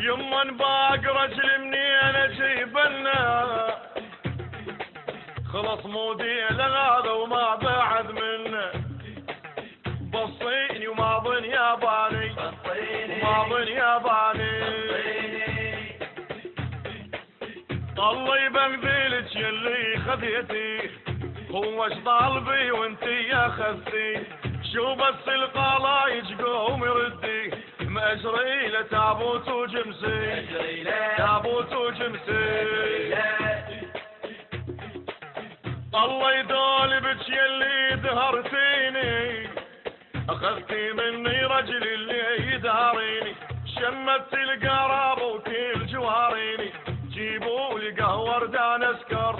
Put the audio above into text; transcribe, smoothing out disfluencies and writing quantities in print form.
يما باق رجل منين اجيبنا خلص مودي لغاذا وما بعد منه بصيني وما ظن ياباني وما ظن ياباني الله يبغذلك يلي خذيتي هو اش طالبي وانتي يا خذتي شو بس القلايج قوم ردي مأجري لتابوت وجمسي تابوت وجمسي الله يدول بك يلي دهرتيني اخذتي مني رجل اللي يداريني شمت القرابة وكل جواريني جيبوا لي قهوة وردان اسكر